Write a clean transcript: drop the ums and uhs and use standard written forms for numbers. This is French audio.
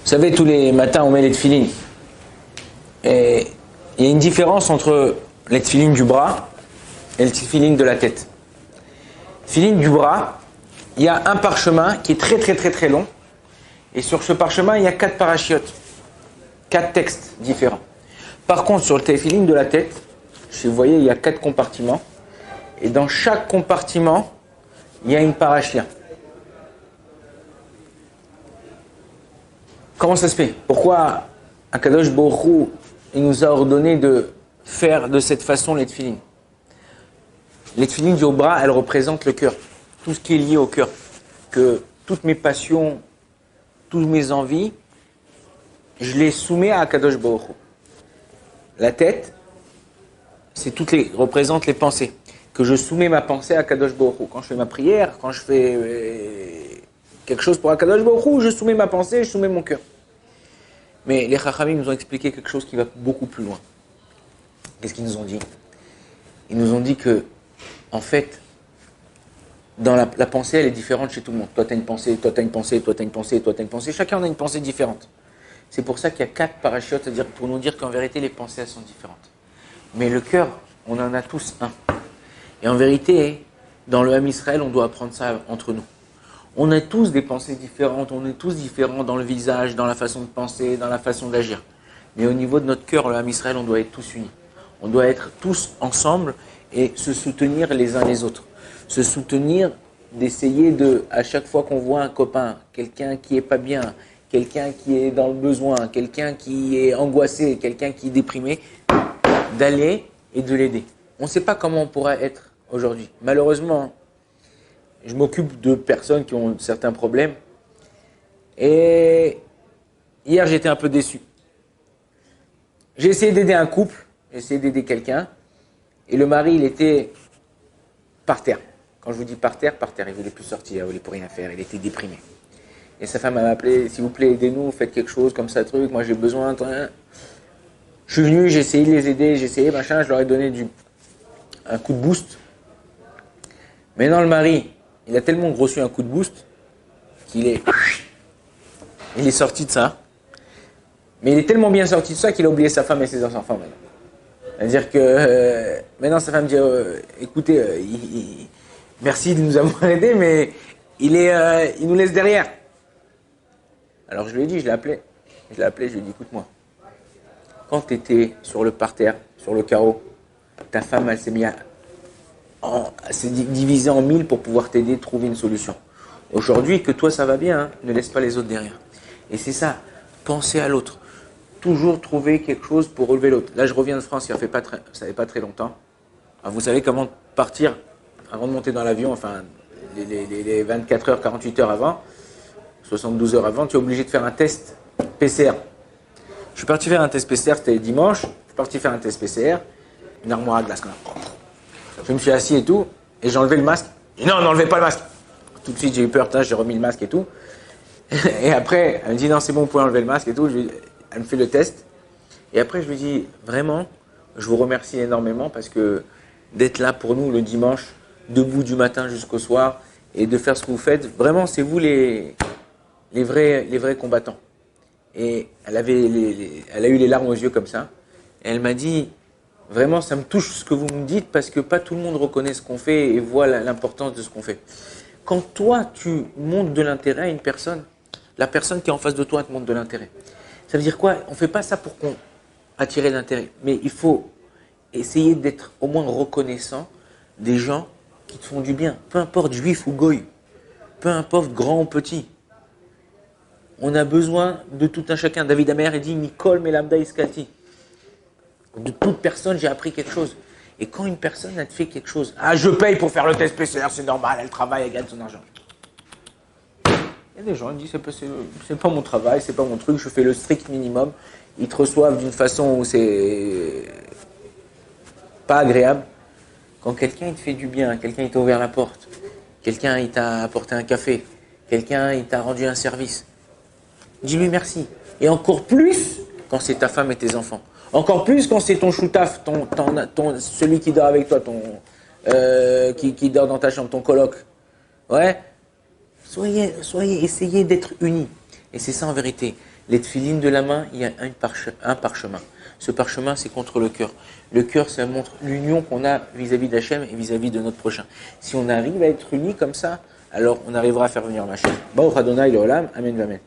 savez, tous les matins, on met les tefilines. Et il y a une différence entre les tefilines du bras et les tefilines de la tête. Tefilines du bras, il y a un parchemin qui est très long. Et sur ce parchemin, il y a 4 parachiotes. 4 textes différents. Par contre, sur le tefilin de la tête, vous voyez, il y a 4 compartiments. Et dans chaque compartiment, il y a une parachia. Comment ça se fait? Pourquoi Akadosh Baruch Hu, il nous a ordonné de faire de cette façon les tefilin? Les tefilin du bras, elles représentent le cœur. Tout ce qui est lié au cœur. Que toutes mes passions, toutes mes envies, je les soumets à Akadosh Baruch Hu. La tête, représente les pensées. Que je soumets ma pensée à Akadosh Baruch Hu. Quand je fais ma prière, quand je fais quelque chose pour Akadosh Baruch Hu, je soumets ma pensée, je soumets mon cœur. Mais les Chachamim nous ont expliqué quelque chose qui va beaucoup plus loin. Qu'est-ce qu'ils nous ont dit? Ils nous ont dit que, en fait, dans la pensée, elle est différente chez tout le monde. Toi, tu as une pensée, toi, tu as une pensée, toi, tu as une pensée, toi, tu as une pensée. Chacun a une pensée différente. C'est pour ça qu'il y a 4 parachutes, c'est-à-dire pour nous dire qu'en vérité, les pensées, elles sont différentes. Mais le cœur, on en a tous un. Et en vérité, dans le Ham Israël, on doit apprendre ça entre nous. On a tous des pensées différentes, on est tous différents dans le visage, dans la façon de penser, dans la façon d'agir. Mais au niveau de notre cœur, le Ham Israël, on doit être tous unis. On doit être tous ensemble et se soutenir les uns les autres. Se soutenir, d'essayer de, à chaque fois qu'on voit un copain, quelqu'un qui est pas bien, quelqu'un qui est dans le besoin, quelqu'un qui est angoissé, quelqu'un qui est déprimé, d'aller et de l'aider. On ne sait pas comment on pourra être aujourd'hui. Malheureusement, je m'occupe de personnes qui ont certains problèmes. Et hier, j'étais un peu déçu. J'ai essayé d'aider un couple, j'ai essayé d'aider quelqu'un. Et le mari, il était par terre. Quand je vous dis par terre, il voulait plus sortir, il voulait plus rien faire, il était déprimé. Et sa femme m'a appelé, s'il vous plaît, aidez-nous, faites quelque chose comme ça, truc, moi j'ai besoin. Je suis venu, j'ai essayé de les aider, je leur ai donné un coup de boost. Maintenant, le mari, il a tellement reçu un coup de boost qu'il est sorti de ça. Mais il est tellement bien sorti de ça qu'il a oublié sa femme et ses enfants maintenant. C'est-à-dire que maintenant, sa femme dit écoutez, merci de nous avoir aidés, mais il nous laisse derrière. Alors je lui ai dit, je l'ai appelé, je lui ai dit écoute-moi, quand tu étais sur le parterre, sur le carreau, ta femme, elle s'est divisée en 1000 pour pouvoir t'aider à trouver une solution. Aujourd'hui, que toi ça va bien, hein, ne laisse pas les autres derrière. Et c'est ça, penser à l'autre. Toujours trouver quelque chose pour relever l'autre. Là, je reviens de France, ça fait pas très longtemps. Alors, vous savez comment partir avant de monter dans l'avion, enfin, les 24 heures, 48 heures avant, 72 heures avant, tu es obligé de faire un test PCR. Je suis parti faire un test PCR, c'était dimanche. Je suis parti faire un test PCR, une armoire à glace. Je me suis assis et tout, et j'ai enlevé le masque. J'ai dit non, n'enlevez pas le masque. Tout de suite, j'ai eu peur, j'ai remis le masque et tout. Et après, elle me dit non, c'est bon, vous pouvez enlever le masque et tout. Elle me fait le test. Et après, je lui dis vraiment, je vous remercie énormément parce que d'être là pour nous le dimanche, debout du matin jusqu'au soir, et de faire ce que vous faites, vraiment, c'est vous les vrais combattants. Et elle a eu les larmes aux yeux comme ça. Et elle m'a dit, vraiment, ça me touche ce que vous me dites parce que pas tout le monde reconnaît ce qu'on fait et voit l'importance de ce qu'on fait. Quand toi, tu montres de l'intérêt à une personne, la personne qui est en face de toi te montre de l'intérêt. Ça veut dire quoi? On ne fait pas ça pour attirer l'intérêt. Mais il faut essayer d'être au moins reconnaissant des gens qui te font du bien. Peu importe juif ou goy. Peu importe grand ou petit. On a besoin de tout un chacun. David Amer dit Nicole Melamda Iskalti. De toute personne, j'ai appris quelque chose. Et quand une personne, elle te fait quelque chose, ah, je paye pour faire le test PCR, c'est normal, elle travaille, elle gagne son argent. Il y a des gens qui disent c'est pas mon travail, c'est pas mon truc, je fais le strict minimum. Ils te reçoivent d'une façon où c'est pas agréable. Quand quelqu'un il te fait du bien, quelqu'un il t'a ouvert la porte, quelqu'un il t'a apporté un café, quelqu'un il t'a rendu un service, dis-lui merci. Et encore plus quand c'est ta femme et tes enfants. Encore plus quand c'est ton choutaf, celui qui dort avec toi, qui dort dans ta chambre, ton coloc. Ouais. Essayez d'être unis. Et c'est ça en vérité. Les tefilines de la main, il y a un parchemin. Ce parchemin, c'est contre le cœur. Le cœur, ça montre l'union qu'on a vis-à-vis d'Hachem et vis-à-vis de notre prochain. Si on arrive à être unis comme ça, alors on arrivera à faire venir Mashiach. Baruch Adonai Leolam, Amen, Amen.